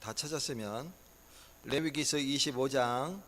다 찾았으면 레위기서 25장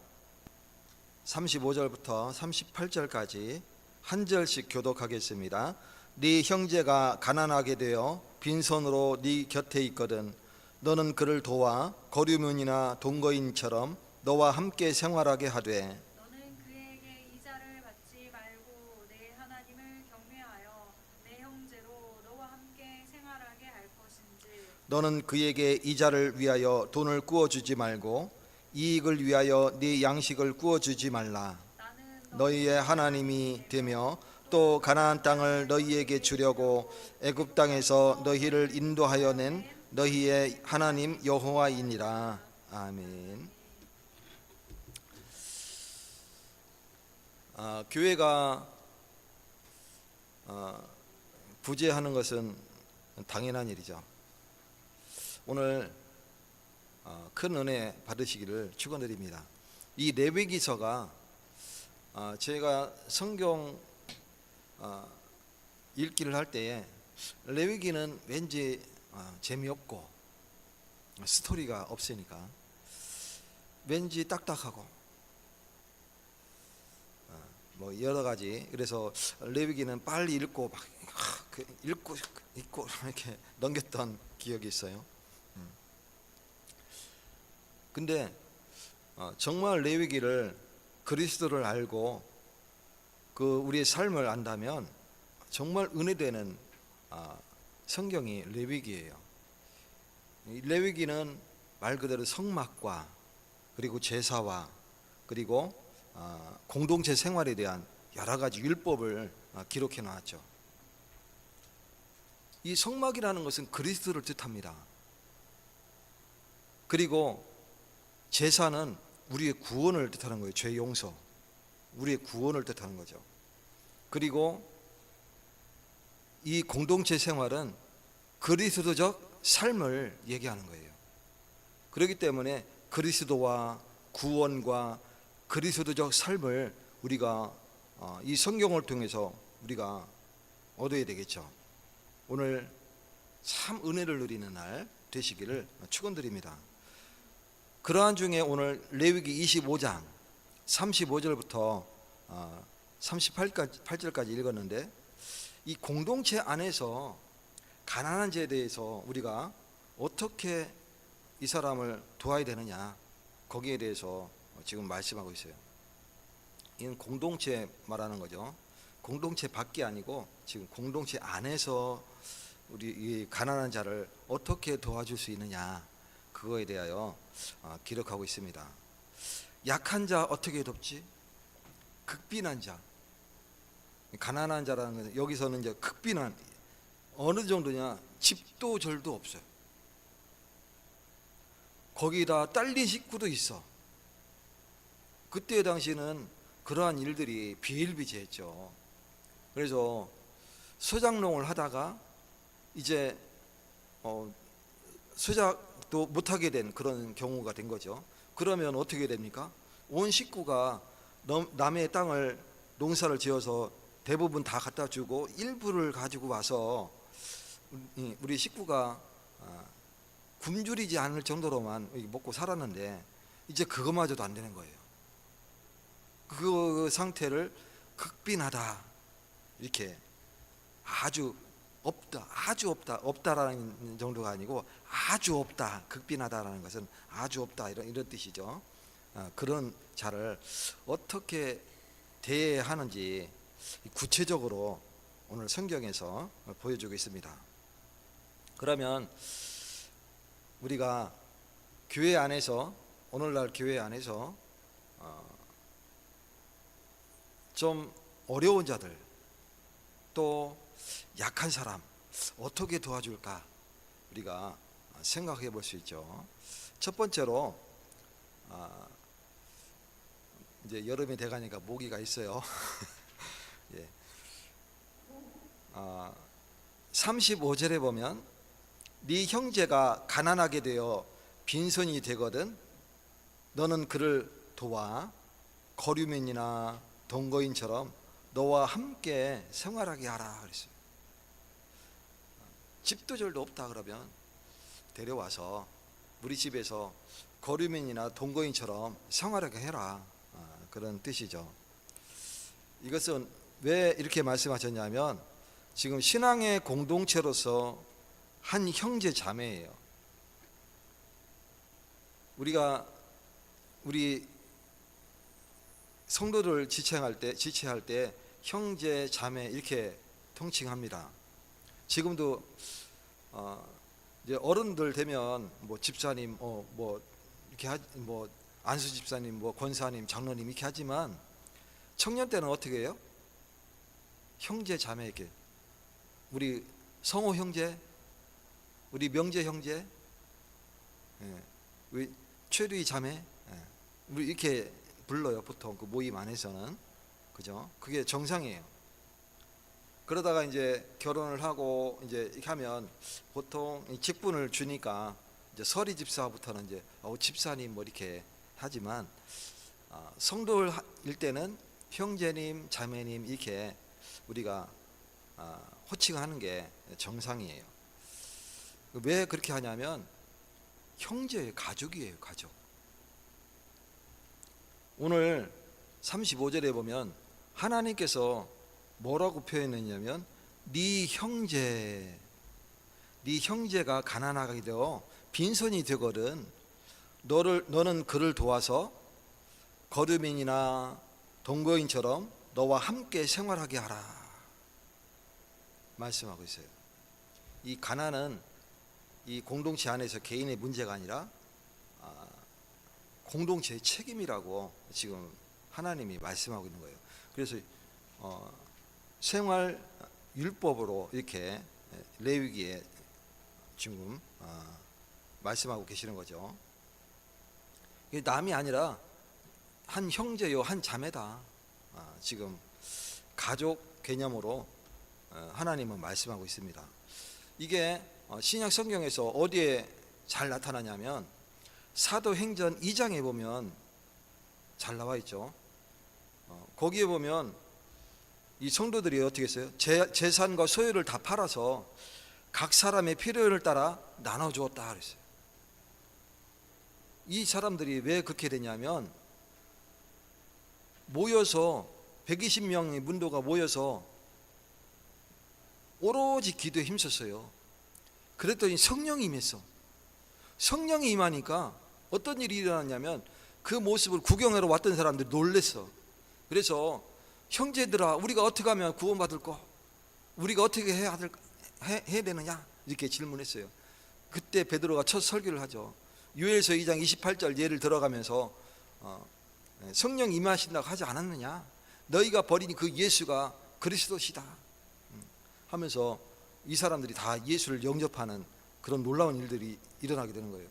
35절부터 38절까지 한 절씩 교독하겠습니다. 네 형제가 가난하게 되어 빈손으로 네 곁에 있거든 너는 그를 도와 거류민이나 동거인처럼 너와 함께 생활하게 하되 너는 그에게 이자를 받지 말고 내 하나님을 경외하여 내 형제로 너와 함께 생활하게 할 것인지. 너는 그에게 이자를 위하여 돈을 구워주지 말고 이익을 위하여 네 양식을 구워주지 말라. 나는 너희의 하나님이 되며 또 가나안 땅을 너희에게 주려고 애굽 땅에서 너희를 인도하여 낸 너희의 하나님 여호와이니라. 아멘. 교회가 부재하는 것은 당연한 일이죠. 오늘 큰 은혜 받으시기를 축원드립니다. 이 레위기서가 제가 성경 읽기를 할 때에 레위기는 왠지 재미없고 스토리가 없으니까 왠지 딱딱하고 뭐 여러 가지, 그래서 레위기는 빨리 읽고 막 읽고 이렇게 넘겼던 기억이 있어요. 근데 정말 레위기를 그리스도를 알고 그 우리의 삶을 안다면 정말 은혜되는 성경이 레위기예요. 레위기는 말 그대로 성막과 그리고 제사와 그리고 공동체 생활에 대한 여러 가지 율법을 기록해 놨죠. 이 성막이라는 것은 그리스도를 뜻합니다. 그리고 제사는 우리의 구원을 뜻하는 거예요. 죄 용서, 우리의 구원을 뜻하는 거죠. 그리고 이 공동체 생활은 그리스도적 삶을 얘기하는 거예요. 그렇기 때문에 그리스도와 구원과 그리스도적 삶을 우리가 이 성경을 통해서 우리가 얻어야 되겠죠. 오늘 참 은혜를 누리는 날 되시기를 축원드립니다. 그러한 중에 오늘 레위기 25장 35절부터 38절까지 읽었는데, 이 공동체 안에서 가난한 자에 대해서 우리가 어떻게 이 사람을 도와야 되느냐, 거기에 대해서 지금 말씀하고 있어요. 이건 공동체 말하는 거죠. 공동체 밖이 아니고 지금 공동체 안에서 우리 이 가난한 자를 어떻게 도와줄 수 있느냐, 그거에 대하여 기록하고 있습니다. 약한 자 어떻게 돕지? 극빈한 자, 가난한 자라는 것은 여기서는 이제 극빈한, 어느 정도냐, 집도 절도 없어요. 거기다 딸린 식구도 있어. 그때 당시는 그러한 일들이 비일비재했죠. 그래서 서장농을 하다가 이제 서작도 못하게 된 그런 경우가 된 거죠. 그러면 어떻게 됩니까? 온 식구가 남의 땅을 농사를 지어서 대부분 다 갖다 주고 일부를 가지고 와서 우리 식구가 굶주리지 않을 정도로만 먹고 살았는데 이제 그것마저도 안 되는 거예요. 그 상태를 극빈하다, 이렇게 아주 없다라는 정도가 아니고 아주 없다, 극빈하다라는 것은 아주 없다, 이런 뜻이죠. 그런 자를 어떻게 대해야 하는지 구체적으로 오늘 성경에서 보여주고 있습니다. 그러면 우리가 교회 안에서, 오늘날 교회 안에서 좀 어려운 자들, 또 약한 사람 어떻게 도와줄까, 우리가 생각해 볼 수 있죠. 첫 번째로 이제 여름이 돼가니까 모기가 있어요. 예. 35절에 보면 네 형제가 가난하게 되어 빈손이 되거든 너는 그를 도와 거류민이나 동거인처럼 너와 함께 생활하게 하라 그랬어요. 집도 절도 없다 그러면 데려와서 우리 집에서 거류민이나 동거인처럼 생활하게 해라. 그런 뜻이죠. 이것은 왜 이렇게 말씀하셨냐면 지금 신앙의 공동체로서 한 형제 자매예요. 우리 성도들 지체할 때 형제 자매 이렇게 통칭합니다. 지금도 이제 어른들 되면 뭐 집사님, 뭐 이렇게 뭐 안수 집사님, 뭐 권사님, 장로님 이렇게 하지만 청년 때는 어떻게 해요? 형제 자매 이렇게 우리 성호 형제, 우리 명재 형제, 우리 최루희 자매, 우리 이렇게 불러요. 보통 그 모임 안에서는, 그죠? 그게 정상이에요. 그러다가 이제 결혼을 하고 이제 이렇게 하면 보통 직분을 주니까 이제 서리 집사부터는 이제 집사님 뭐 이렇게 하지만 성도일 때는 형제님, 자매님 이렇게 우리가 호칭하는 게 정상이에요. 왜 그렇게 하냐면 형제예요, 가족이에요, 가족. 오늘 35절에 보면 하나님께서 뭐라고 표현했냐면 네 형제가 가난하게 되어 빈손이 되거든 너는 그를 도와서 거류민이나 동거인처럼 너와 함께 생활하게 하라 말씀하고 있어요. 이 가난은 이 공동체 안에서 개인의 문제가 아니라 공동체의 책임이라고 지금 하나님이 말씀하고 있는 거예요. 그래서 생활 율법으로 이렇게 레위기에 지금 말씀하고 계시는 거죠. 이게 남이 아니라 한 형제요, 한 자매다. 지금 가족 개념으로 하나님은 말씀하고 있습니다. 이게 신약 성경에서 어디에 잘 나타나냐면 사도행전 2장에 보면 잘 나와 있죠. 거기에 보면 이 성도들이 어떻게 했어요? 재산과 소유를 다 팔아서 각 사람의 필요를 따라 나눠주었다 그랬어요. 이 사람들이 왜 그렇게 되냐면 모여서 120명의 문도가 모여서 오로지 기도에 힘썼어요. 그랬더니 성령이 임했어. 성령이 임하니까 어떤 일이 일어났냐면 그 모습을 구경하러 왔던 사람들이 놀랬어. 그래서 형제들아, 우리가 어떻게 하면 구원받을 거? 우리가 어떻게 해야 되느냐? 이렇게 질문했어요. 그때 베드로가 첫 설교를 하죠. 요엘서 2장 28절 예를 들어가면서 성령 임하신다고 하지 않았느냐? 너희가 버린 그 예수가 그리스도시다 하면서 이 사람들이 다 예수를 영접하는 그런 놀라운 일들이 일어나게 되는 거예요.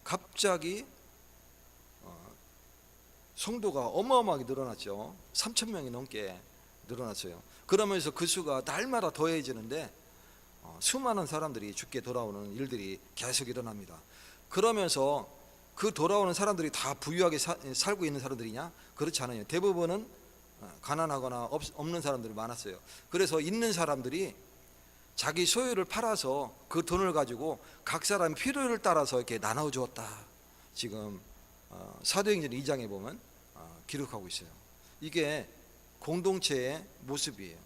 갑자기 성도가 어마어마하게 늘어났죠. 3,000명이 넘게 늘어났어요. 그러면서 그 수가 날마다 더해지는데 수많은 사람들이 죽게 돌아오는 일들이 계속 일어납니다. 그러면서 그 돌아오는 사람들이 다 부유하게 살고 있는 사람들이냐? 그렇지 않아요. 대부분은 가난하거나 없는 사람들이 많았어요. 그래서 있는 사람들이 자기 소유를 팔아서 그 돈을 가지고 각 사람의 필요를 따라서 이렇게 나눠주었다. 지금 사도행전 2장에 보면 기록하고 있어요. 이게 공동체의 모습이에요.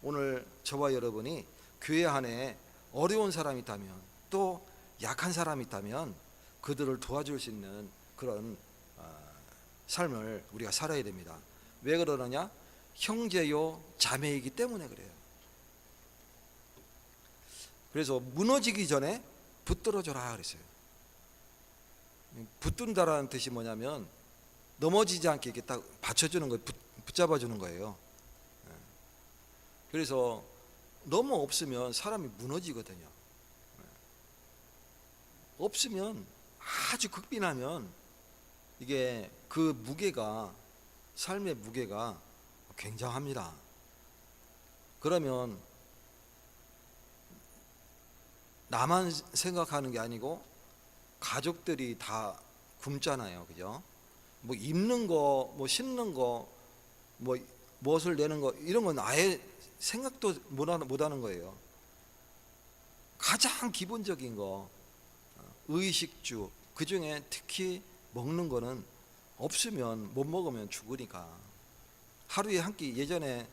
오늘 저와 여러분이 교회 안에 어려운 사람이 있다면 또 약한 사람이 있다면 그들을 도와줄 수 있는 그런 삶을 우리가 살아야 됩니다. 왜 그러느냐? 형제요 자매이기 때문에 그래요. 그래서 무너지기 전에 붙들어줘라 그랬어요. 붙든다라는 뜻이 뭐냐면 넘어지지 않게 이렇게 딱 받쳐주는 거예요. 붙잡아주는 거예요. 그래서 너무 없으면 사람이 무너지거든요. 없으면 아주 극빈하면 이게 그 무게가 삶의 무게가 굉장합니다. 그러면 나만 생각하는 게 아니고 가족들이 다 굶잖아요, 그죠? 뭐 입는 거, 뭐 신는 거, 뭐 무엇을 내는 거 이런 건 아예 생각도 못하는 거예요. 가장 기본적인 거 의식주, 그 중에 특히 먹는 거는 없으면, 못 먹으면 죽으니까 하루에 한 끼, 예전에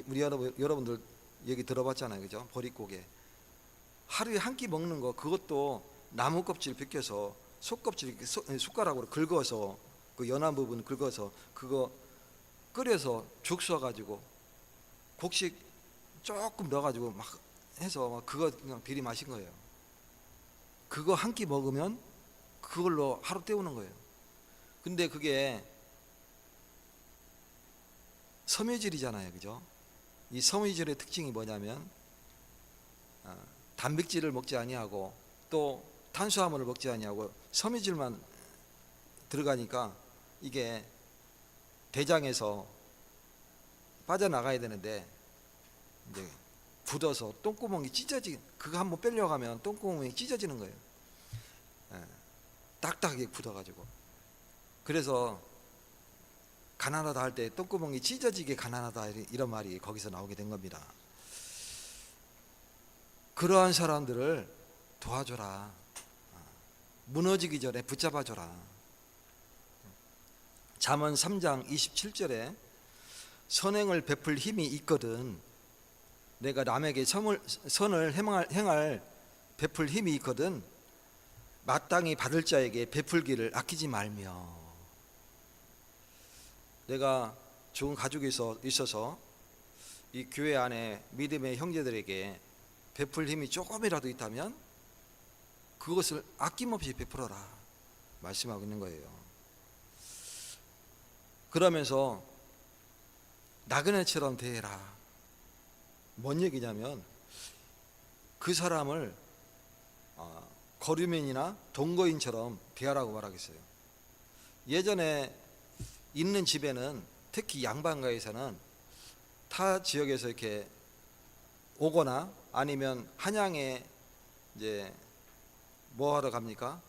우리 여러분들 얘기 들어봤잖아요, 그죠? 보릿고개 하루에 한 끼 먹는 거, 그것도 나무 껍질 벗겨서 속껍질 이렇게 숟가락으로 긁어서, 그 연한 부분 긁어서 그거 끓여서 죽 써가지고 곡식 조금 넣어가지고 막 해서 막 그거 그냥 비리 마신 거예요. 그거 한 끼 먹으면 그걸로 하루 때우는 거예요. 근데 그게 섬유질이잖아요, 그죠? 이 섬유질의 특징이 뭐냐면 단백질을 먹지 아니하고 또 탄수화물을 먹지 아니하고 섬유질만 들어가니까 이게 대장에서 빠져나가야 되는데 이제 굳어서 똥구멍이 찢어지, 그거 한번 빼려고 하면 똥구멍이 찢어지는 거예요. 딱딱하게 굳어가지고. 그래서 가난하다 할 때 똥구멍이 찢어지게 가난하다, 이런 말이 거기서 나오게 된 겁니다. 그러한 사람들을 도와줘라. 무너지기 전에 붙잡아줘라. 잠언 3장 27절에 선행을 베풀 힘이 있거든, 내가 남에게 선을 행할 베풀 힘이 있거든 마땅히 받을 자에게 베풀기를 아끼지 말며. 내가 좋은 가족이 있어서 이 교회 안에 믿음의 형제들에게 베풀 힘이 조금이라도 있다면 그것을 아낌없이 베풀어라 말씀하고 있는 거예요. 그러면서 나그네처럼 대해라. 뭔 얘기냐면 그 사람을 거류민이나 동거인처럼 대하라고 말하겠어요. 예전에 있는 집에는, 특히 양반가에서는 타 지역에서 이렇게 오거나 아니면 한양에 이제 뭐 하러 갑니까?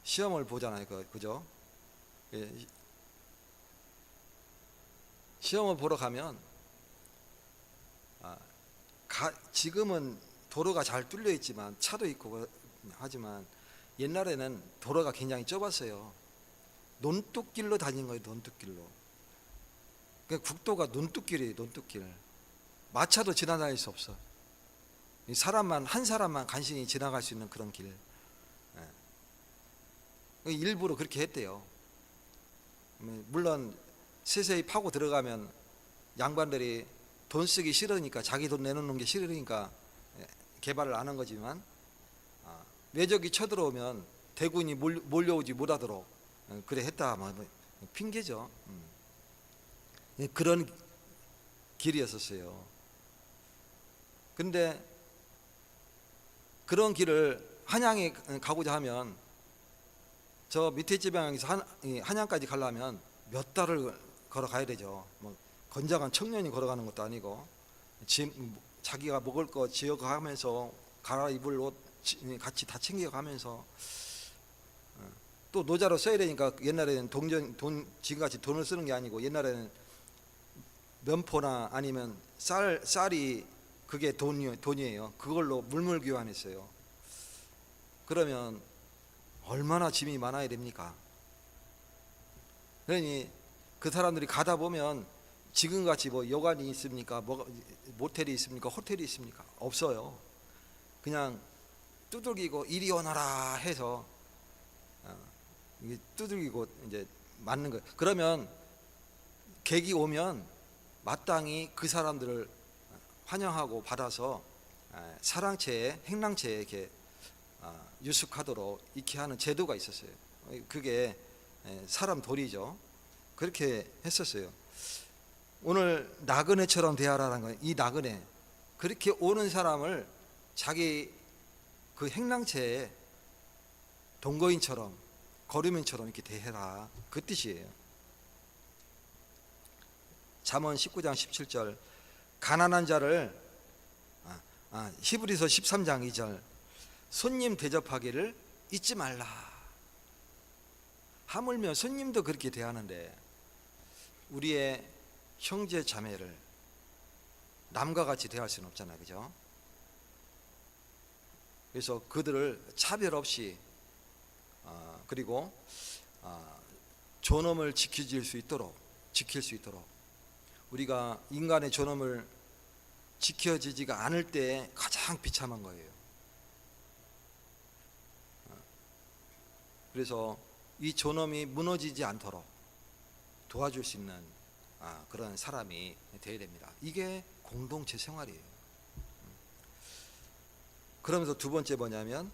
시험을 보잖아요, 그죠? 시험을 보러 가면 지금은 도로가 잘 뚫려 있지만 차도 있고 하지만 옛날에는 도로가 굉장히 좁았어요. 논뚝길로 다닌 거예요, 논뚝길로. 그러니까 국도가 논뚝길이에요, 논뚝길. 마차도 지나다닐 수 없어. 한 사람만 간신히 지나갈 수 있는 그런 길. 일부러 그렇게 했대요. 물론 세세히 파고 들어가면 양반들이 돈 쓰기 싫으니까, 자기 돈 내놓는 게 싫으니까 개발을 안 한 거지만, 외적이 쳐들어오면 대군이 몰려오지 못하도록 그래 했다, 핑계죠. 그런 길이었었어요. 근데 그런 길을 한양에 가고자 하면, 저 밑에 지방에서 한양까지 가려면 몇 달을 걸어가야 되죠. 건장한 청년이 걸어가는 것도 아니고, 자기가 먹을 거 지어가면서 갈아입을 옷 같이 다 챙겨가면서, 또 노자로 써야 되니까, 옛날에는 지금같이 돈을 쓰는 게 아니고 옛날에는 면포나 아니면 쌀이 그게 돈이에요. 그걸로 물물 교환했어요. 그러면 얼마나 짐이 많아야 됩니까? 그러니 그 사람들이 가다 보면 지금같이 여관이 있습니까? 모텔이 있습니까? 호텔이 있습니까? 없어요. 그냥 두들기고 이리 오너라 해서 두들기고 이제 맞는 거예요. 그러면 객이 오면 마땅히 그 사람들을 환영하고 받아서 사랑채에, 행랑채에 이렇게 유숙하도록 이렇게 하는 제도가 있었어요. 그게 사람 도리죠. 그렇게 했었어요. 오늘 나그네처럼 대하라는 건, 이 나그네, 그렇게 오는 사람을 자기 그 행랑채에 동거인처럼, 거류민처럼 이렇게 대해라, 그 뜻이에요. 잠언 19장 17절, 가난한 자를, 히브리서 13장 2절, 손님 대접하기를 잊지 말라. 하물며 손님도 그렇게 대하는데 우리의 형제 자매를 남과 같이 대할 수는 없잖아요, 그죠? 그래서 그들을 차별 없이 그리고 존엄을 지킬 수 있도록 우리가 인간의 존엄을 지켜지지가 않을 때 가장 비참한 거예요. 그래서 이 존엄이 무너지지 않도록 도와줄 수 있는 그런 사람이 되어야 됩니다. 이게 공동체 생활이에요. 그러면서 두 번째 뭐냐면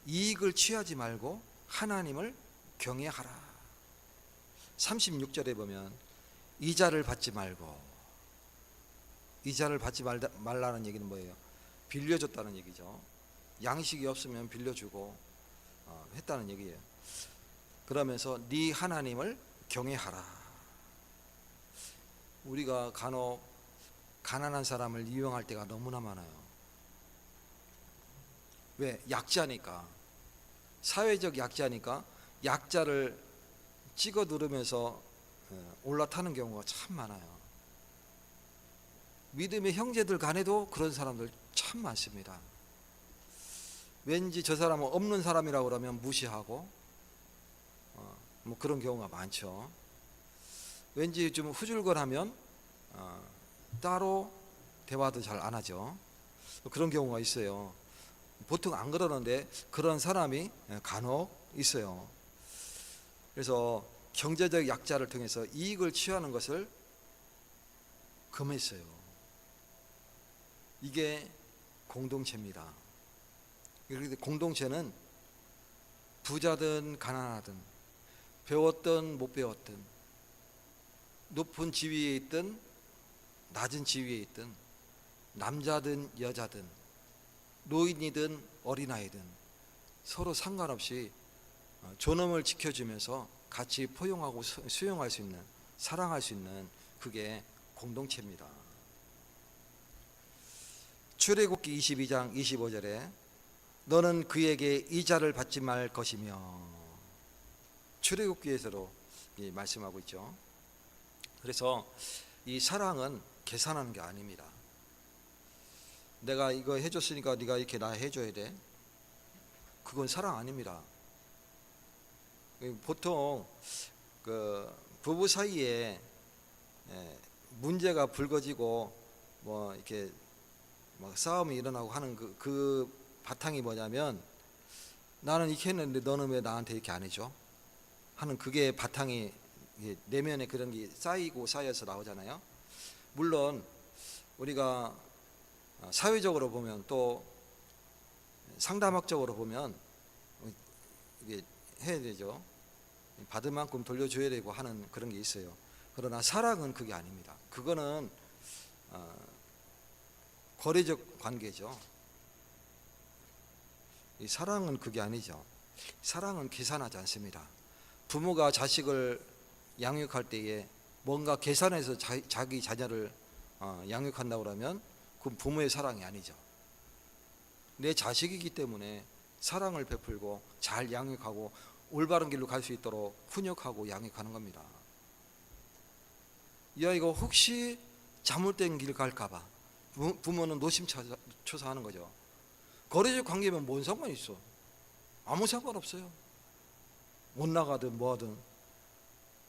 이익을 취하지 말고 하나님을 경외하라. 36절에 보면 이자를 받지 말고, 이자를 받지 말라는 얘기는 뭐예요? 빌려줬다는 얘기죠. 양식이 없으면 빌려주고 했다는 얘기예요. 그러면서 네 하나님을 경외하라. 우리가 간혹 가난한 사람을 이용할 때가 너무나 많아요. 왜? 약자니까. 사회적 약자니까 약자를 찍어 누르면서 올라타는 경우가 참 많아요. 믿음의 형제들 간에도 그런 사람들 참 많습니다. 왠지 저 사람은 없는 사람이라고 그러면 무시하고 뭐 그런 경우가 많죠. 왠지 좀 후줄근하면 따로 대화도 잘 안 하죠. 그런 경우가 있어요. 보통 안 그러는데 그런 사람이 간혹 있어요. 그래서 경제적 약자를 통해서 이익을 취하는 것을 금했어요. 이게 공동체입니다. 공동체는 부자든 가난하든 배웠든 못 배웠든 높은 지위에 있든 낮은 지위에 있든 남자든 여자든 노인이든 어린아이든 서로 상관없이 존엄을 지켜주면서 같이 포용하고 수용할 수 있는, 사랑할 수 있는 그게 공동체입니다. 출애굽기 22장 25절에 너는 그에게 이자를 받지 말 것이며, 출애굽기에서도 말씀하고 있죠. 그래서 이 사랑은 계산하는 게 아닙니다. 내가 이거 해줬으니까 네가 이렇게 나 해줘야 돼. 그건 사랑 아닙니다. 보통 그 부부 사이에 문제가 불거지고 뭐 이렇게 막 싸움이 일어나고 하는 그 바탕이 뭐냐면 나는 이렇게 했는데 너는 왜 나한테 이렇게 안 해줘? 하는 그게 바탕이 내면에 그런 게 쌓이고 쌓여서 나오잖아요. 물론 우리가 사회적으로 보면 또 상담학적으로 보면 이게 해야 되죠. 받은 만큼 돌려줘야 되고 하는 그런 게 있어요. 그러나 사랑은 그게 아닙니다. 그거는 거래적 관계죠. 이 사랑은 그게 아니죠. 사랑은 계산하지 않습니다. 부모가 자식을 양육할 때에 뭔가 계산해서 자기 자녀를 양육한다고 그러면 그건 부모의 사랑이 아니죠. 내 자식이기 때문에 사랑을 베풀고 잘 양육하고 올바른 길로 갈 수 있도록 훈육하고 양육하는 겁니다. 이 아이가 혹시 잘못된 길 갈까봐 부모는 노심초사하는 거죠. 거래적 관계면 뭔 상관이 있어? 아무 상관없어요. 못 나가든 뭐하든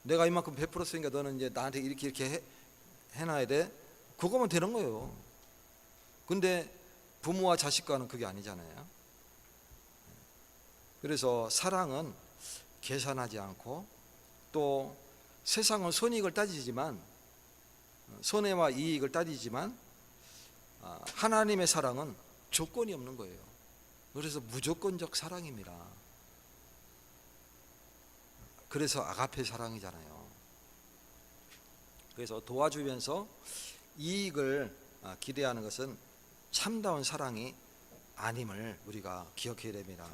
내가 이만큼 베풀었으니까 너는 이제 나한테 이렇게 해놔야 돼. 그거면 되는 거예요. 근데 부모와 자식과는 그게 아니잖아요. 그래서 사랑은 계산하지 않고 또 세상은 손익을 따지지만 손해와 이익을 따지지만 하나님의 사랑은 조건이 없는 거예요. 그래서 무조건적 사랑입니다. 그래서 아가페 사랑이잖아요. 그래서 도와주면서 이익을 기대하는 것은 참다운 사랑이 아님을 우리가 기억해야 됩니다.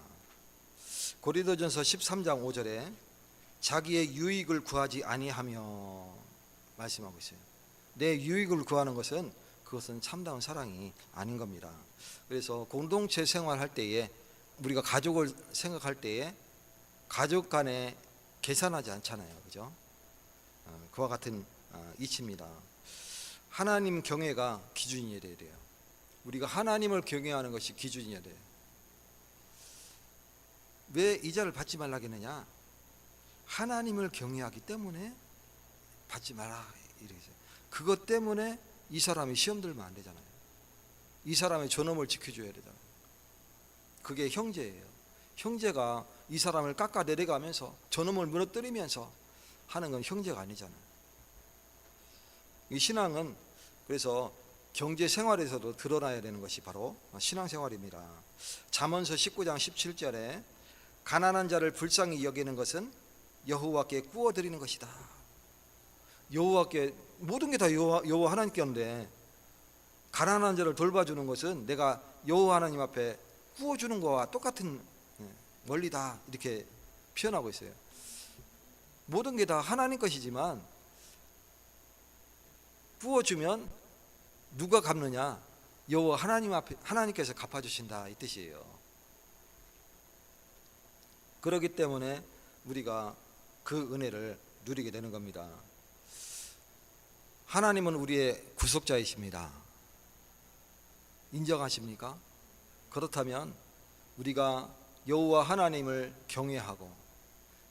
고린도전서 13장 5절에 자기의 유익을 구하지 아니하며 말씀하고 있어요. 내 유익을 구하는 것은 그것은 참다운 사랑이 아닌 겁니다. 그래서 공동체 생활할 때에 우리가 가족을 생각할 때에 가족 간에 계산하지 않잖아요. 그죠? 그와 같은 이치입니다. 하나님 경외가 기준이 돼야 돼요. 우리가 하나님을 경외하는 것이 기준이어야 돼요. 왜 이자를 받지 말라겠느냐? 하나님을 경외하기 때문에 받지 마라 이렇게. 그것 때문에 이 사람이 시험 들면 안 되잖아요. 이 사람의 존엄을 지켜줘야 되잖아요. 그게 형제예요. 형제가 이 사람을 깎아 내려가면서 존엄을 무너뜨리면서 하는 건 형제가 아니잖아요. 이 신앙은 그래서 경제 생활에서도 드러나야 되는 것이 바로 신앙생활입니다. 잠언서 19장 17절에 가난한 자를 불쌍히 여기는 것은 여호와께 구워드리는 것이다. 여호와께 모든 게 다 여호와 하나님께 하는데 가난한 자를 돌봐주는 것은 내가 여호와 하나님 앞에 구워주는 거와 똑같은 원리다 이렇게 표현하고 있어요. 모든 게 다 하나님 것이지만 구워주면 누가 갚느냐? 여호와 하나님 앞에 하나님께서 갚아주신다 이 뜻이에요. 그렇기 때문에 우리가 그 은혜를 누리게 되는 겁니다. 하나님은 우리의 구속자이십니다. 인정하십니까? 그렇다면 우리가 여호와 하나님을 경외하고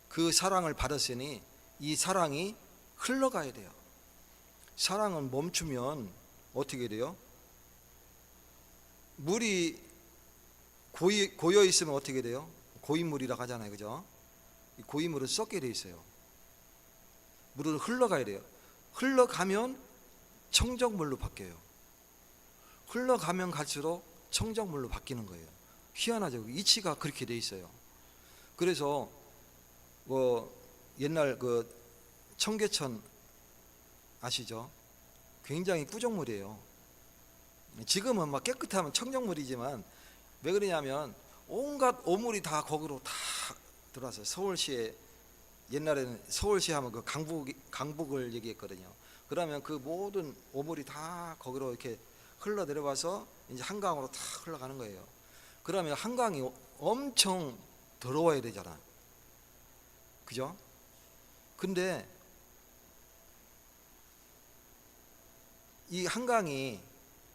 그 사랑을 받았으니 이 사랑이 흘러가야 돼요. 사랑은 멈추면 어떻게 돼요? 물이 고여 있으면 어떻게 돼요? 고인물이라고 하잖아요, 그죠? 고인물은 썩게 돼 있어요. 물은 흘러가야 돼요. 흘러가면 청정물로 바뀌어요. 흘러가면 갈수록 청정물로 바뀌는 거예요. 희한하죠. 이치가 그렇게 돼 있어요. 그래서 옛날 그 청계천 아시죠? 굉장히 꾸정물이에요. 지금은 막 깨끗하면 청정물이지만 왜 그러냐면 온갖 오물이 다 거기로 다 들어왔어요. 서울시에 옛날에는 서울시 하면 그 강북을 얘기했거든요. 그러면 그 모든 오물이 다 거기로 이렇게 흘러 내려와서 이제 한강으로 다 흘러가는 거예요. 그러면 한강이 엄청 더러워야 되잖아. 그죠? 근데 이 한강이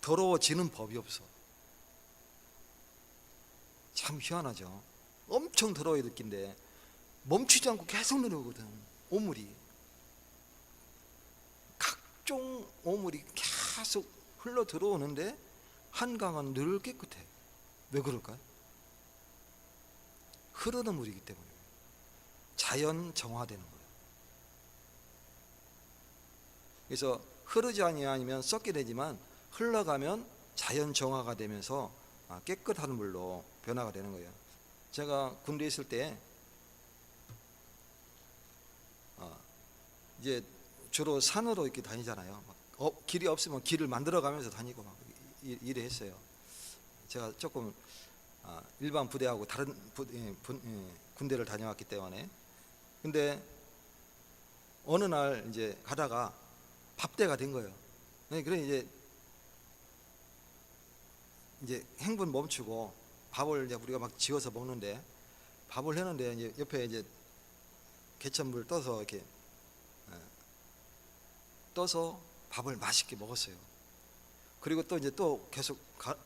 더러워지는 법이 없어. 참 희한하죠. 엄청 더러워야 될 긴데 멈추지 않고 계속 내려오거든. 오물이 각종 오물이 계속 흘러 들어오는데 한강은 늘 깨끗해. 왜 그럴까요? 흐르는 물이기 때문에 자연 정화되는 거예요. 그래서 흐르지 아니면 썩게 되지만 흘러가면 자연 정화가 되면서 깨끗한 물로 변화가 되는 거예요. 제가 군대에 있을 때 이제 주로 산으로 이렇게 다니잖아요. 길이 없으면 길을 만들어가면서 다니고 막 일을 했어요. 제가 조금 일반 부대하고 다른 군대를 다녀왔기 때문에. 근데 어느 날 이제 가다가 밥대가 된 거예요. 그래 이제 행군 멈추고 밥을 이제 우리가 막 지어서 먹는데 밥을 했는데 이제 옆에 이제 개천물 떠서 이렇게 떠서 밥을 맛있게 먹었어요. 그리고 또 이제 또 계속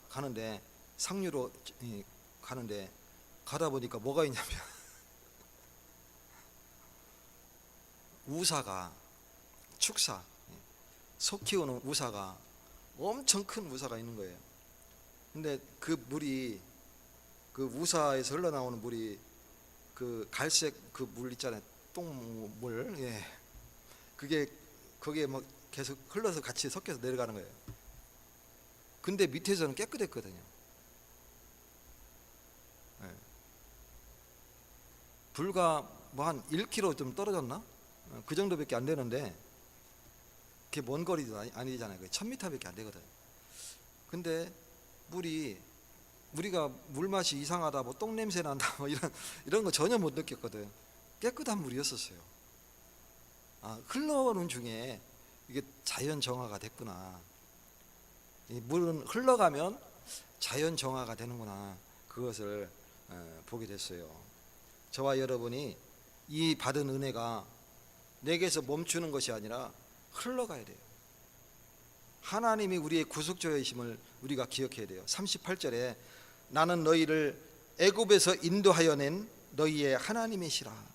가는데 상류로 가는데 가다 보니까 뭐가 있냐면 우사가 축사 소 키우는 우사가 엄청 큰 우사가 있는 거예요. 근데 그 물이 그 우사에서 흘러나오는 물이 그 갈색 그 물 있잖아요. 똥물 그게 거기에 막 계속 흘러서 같이 섞여서 내려가는 거예요. 근데 밑에서는 깨끗했거든요. 불과 뭐 한 1km 좀 떨어졌나? 그 정도밖에 안 되는데 그게 먼 거리도 아니잖아요. 1000m밖에 안 되거든. 근데 물이 우리가 물 맛이 이상하다, 뭐 똥 냄새 난다, 뭐 이런 거 전혀 못 느꼈거든. 깨끗한 물이었었어요. 흘러오는 중에 이게 자연 정화가 됐구나. 이 물은 흘러가면 자연 정화가 되는구나. 그것을 보게 됐어요. 저와 여러분이 이 받은 은혜가 내게서 멈추는 것이 아니라 흘러가야 돼요. 하나님이 우리의 구속주이심을 우리가 기억해야 돼요. 38절에 나는 너희를 애굽에서 인도하여 낸 너희의 하나님이시라.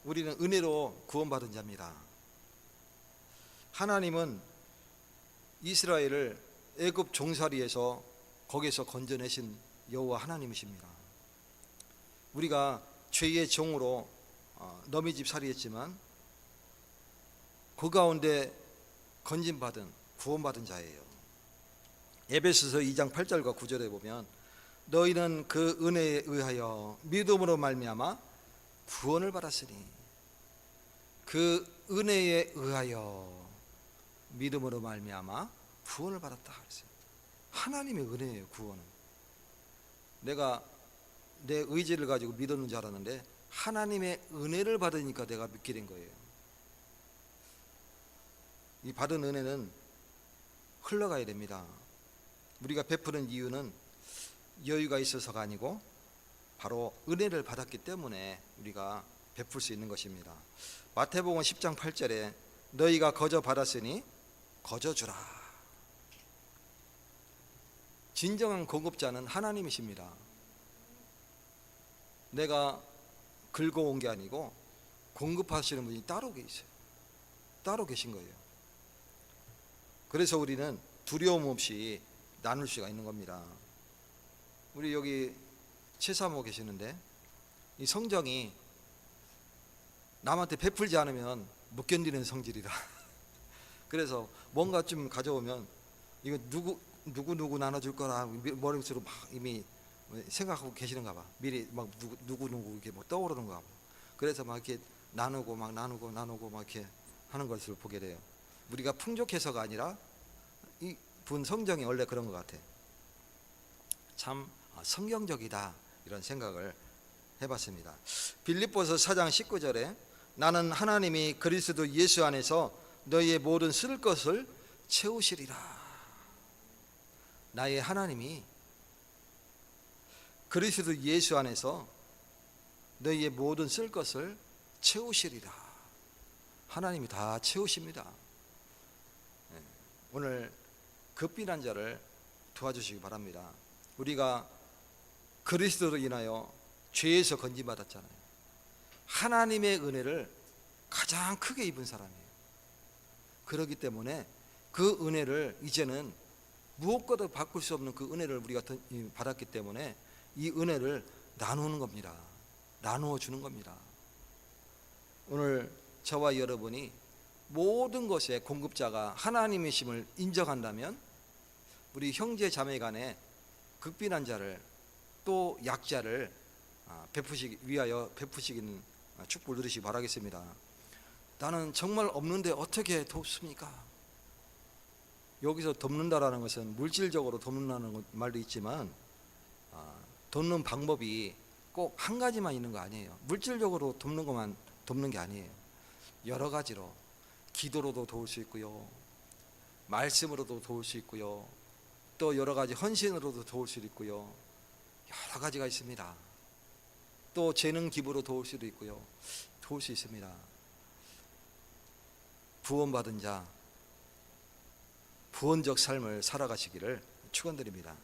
우리는 은혜로 구원받은 자입니다. 하나님은 이스라엘을 애굽 종살이에서 거기서 건져내신 여호와 하나님이십니다. 우리가 죄의 종으로 너미집 살이했지만 그 가운데 건진받은 구원받은 자예요. 에베소서 2장 8절과 9절에 보면 너희는 그 은혜에 의하여 믿음으로 말미암아 구원을 받았으니, 그 은혜에 의하여 믿음으로 말미암아 구원을 받았다 그랬어요. 하나님의 은혜예요. 구원은 내가 내 의지를 가지고 믿었는 줄 알았는데 하나님의 은혜를 받으니까 내가 믿게 된 거예요. 이 받은 은혜는 흘러가야 됩니다. 우리가 베푸는 이유는 여유가 있어서가 아니고 바로 은혜를 받았기 때문에 우리가 베풀 수 있는 것입니다. 마태복음 10장 8절에 너희가 거저 받았으니 거저 주라. 진정한 공급자는 하나님이십니다. 내가 긁어온 게 아니고 공급하시는 분이 따로 계세요. 따로 계신 거예요. 그래서 우리는 두려움 없이 나눌 수가 있는 겁니다. 우리 여기 최사모 계시는데 이 성정이 남한테 베풀지 않으면 못 견디는 성질이라. 그래서 뭔가 좀 가져오면 이거 누구 나눠줄 거라 머릿속으로 막 이미 생각하고 계시는가 봐. 미리 막 누구 이렇게 뭐 떠오르는가 봐. 그래서 막 이렇게 나누고 막 이렇게 하는 것을 보게 돼요. 우리가 풍족해서가 아니라 이 분 성정이 원래 그런 것 같아. 참 성경적이다 이런 생각을 해봤습니다. 빌립보서 4장 19절에 나는 하나님이 그리스도 예수 안에서 너희의 모든 쓸 것을 채우시리라. 나의 하나님이 그리스도 예수 안에서 너희의 모든 쓸 것을 채우시리라. 하나님이 다 채우십니다. 오늘 급빈한 자를 도와주시기 바랍니다. 우리가 그리스도로 인하여 죄에서 건진받았잖아요. 하나님의 은혜를 가장 크게 입은 사람이에요. 그렇기 때문에 그 은혜를 이제는 무엇과도 바꿀 수 없는 그 은혜를 우리가 받았기 때문에 이 은혜를 나누는 겁니다. 나누어 주는 겁니다. 오늘 저와 여러분이 모든 것의 공급자가 하나님이심을 인정한다면 우리 형제 자매 간에 극빈한 자를 또 약자를 베푸시기는 축복을 누리시기 바라겠습니다. 나는 정말 없는데 어떻게 돕습니까? 여기서 돕는다라는 것은 물질적으로 돕는다는 말도 있지만 돕는 방법이 꼭 한 가지만 있는 거 아니에요. 물질적으로 돕는 것만 돕는 게 아니에요. 여러 가지로 기도로도 도울 수 있고요, 말씀으로도 도울 수 있고요, 또 여러 가지 헌신으로도 도울 수 있고요, 여러 가지가 있습니다. 또 재능 기부로 도울 수도 있고요, 도울 수 있습니다. 구원받은 자 구원적 삶을 살아가시기를 축원드립니다.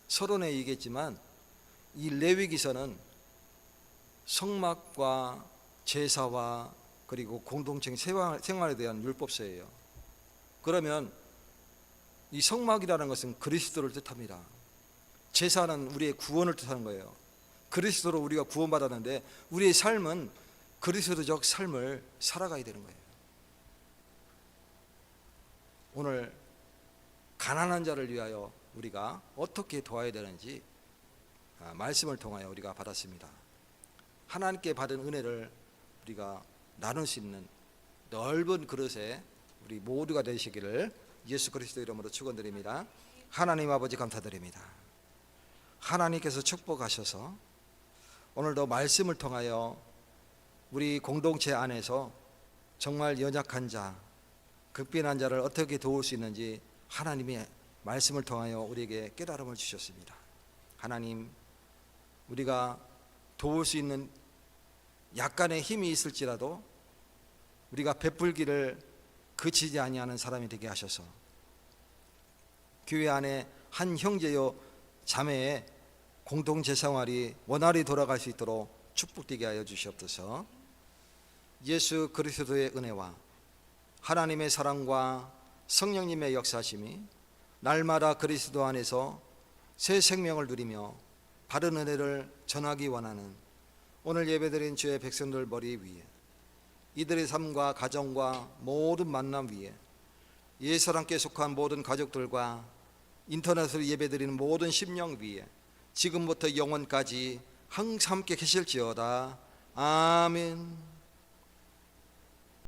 서론에 얘기했지만 이 레위기서는 성막과 제사와 그리고 공동체 생활에 대한 율법서예요. 그러면 이 성막이라는 것은 그리스도를 뜻합니다. 제사는 우리의 구원을 뜻하는 거예요. 그리스도로 우리가 구원받았는데 우리의 삶은 그리스도적 삶을 살아가야 되는 거예요. 오늘 가난한 자를 위하여 우리가 어떻게 도와야 되는지 말씀을 통하여 우리가 받았습니다. 하나님께 받은 은혜를 우리가 나눌 수 있는 넓은 그릇에 우리 모두가 되시기를 예수 그리스도 이름으로 축원드립니다. 하나님 아버지 감사드립니다. 하나님께서 축복하셔서 오늘도 말씀을 통하여 우리 공동체 안에서 정말 연약한 자, 극빈한 자를 어떻게 도울 수 있는지 하나님의 말씀을 통하여 우리에게 깨달음을 주셨습니다. 하나님, 우리가 도울 수 있는 약간의 힘이 있을지라도 우리가 베풀기를 그치지 아니하는 사람이 되게 하셔서 교회 안에 한 형제여 자매의 공동체 생활이 원활히 돌아갈 수 있도록 축복되게 하여 주시옵소서. 예수 그리스도의 은혜와 하나님의 사랑과 성령님의 역사심이 날마다 그리스도 안에서 새 생명을 누리며 바른 은혜를 전하기 원하는 오늘 예배드린 주의 백성들 머리 위에, 이들의 삶과 가정과 모든 만남 위에, 예사람께 속한 모든 가족들과 인터넷으로 예배드리는 모든 심령 위에 지금부터 영원까지 항상 함께 계실지어다. 아멘.